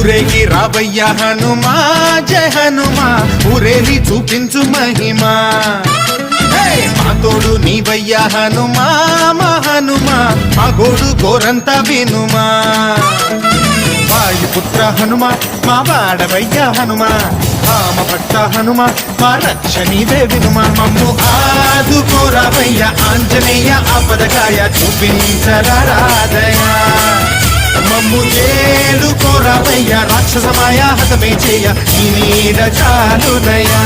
ఊరేగి రావయ్య హనుమా జయ హనుమా ఊరేగి చూపించు మహిమా మా తోడు నీవయ్య హనుమా మా హనుమా మా గోడు గోరంత వినుమా వాయుపుత్ర హనుమ మా వాడవయ్య హనుమ రామ భక్త హనుమ మా రక్షణీవే వినుమ మమ్ము ఆదుకోరావయ్య ఆంజనేయ ఆపదకాయ చూపించరాదయ మమ్ము ఏలుకోరావయ్య రాక్షసమాయ హతమే చేయ ఈ నీడ చాలుదయా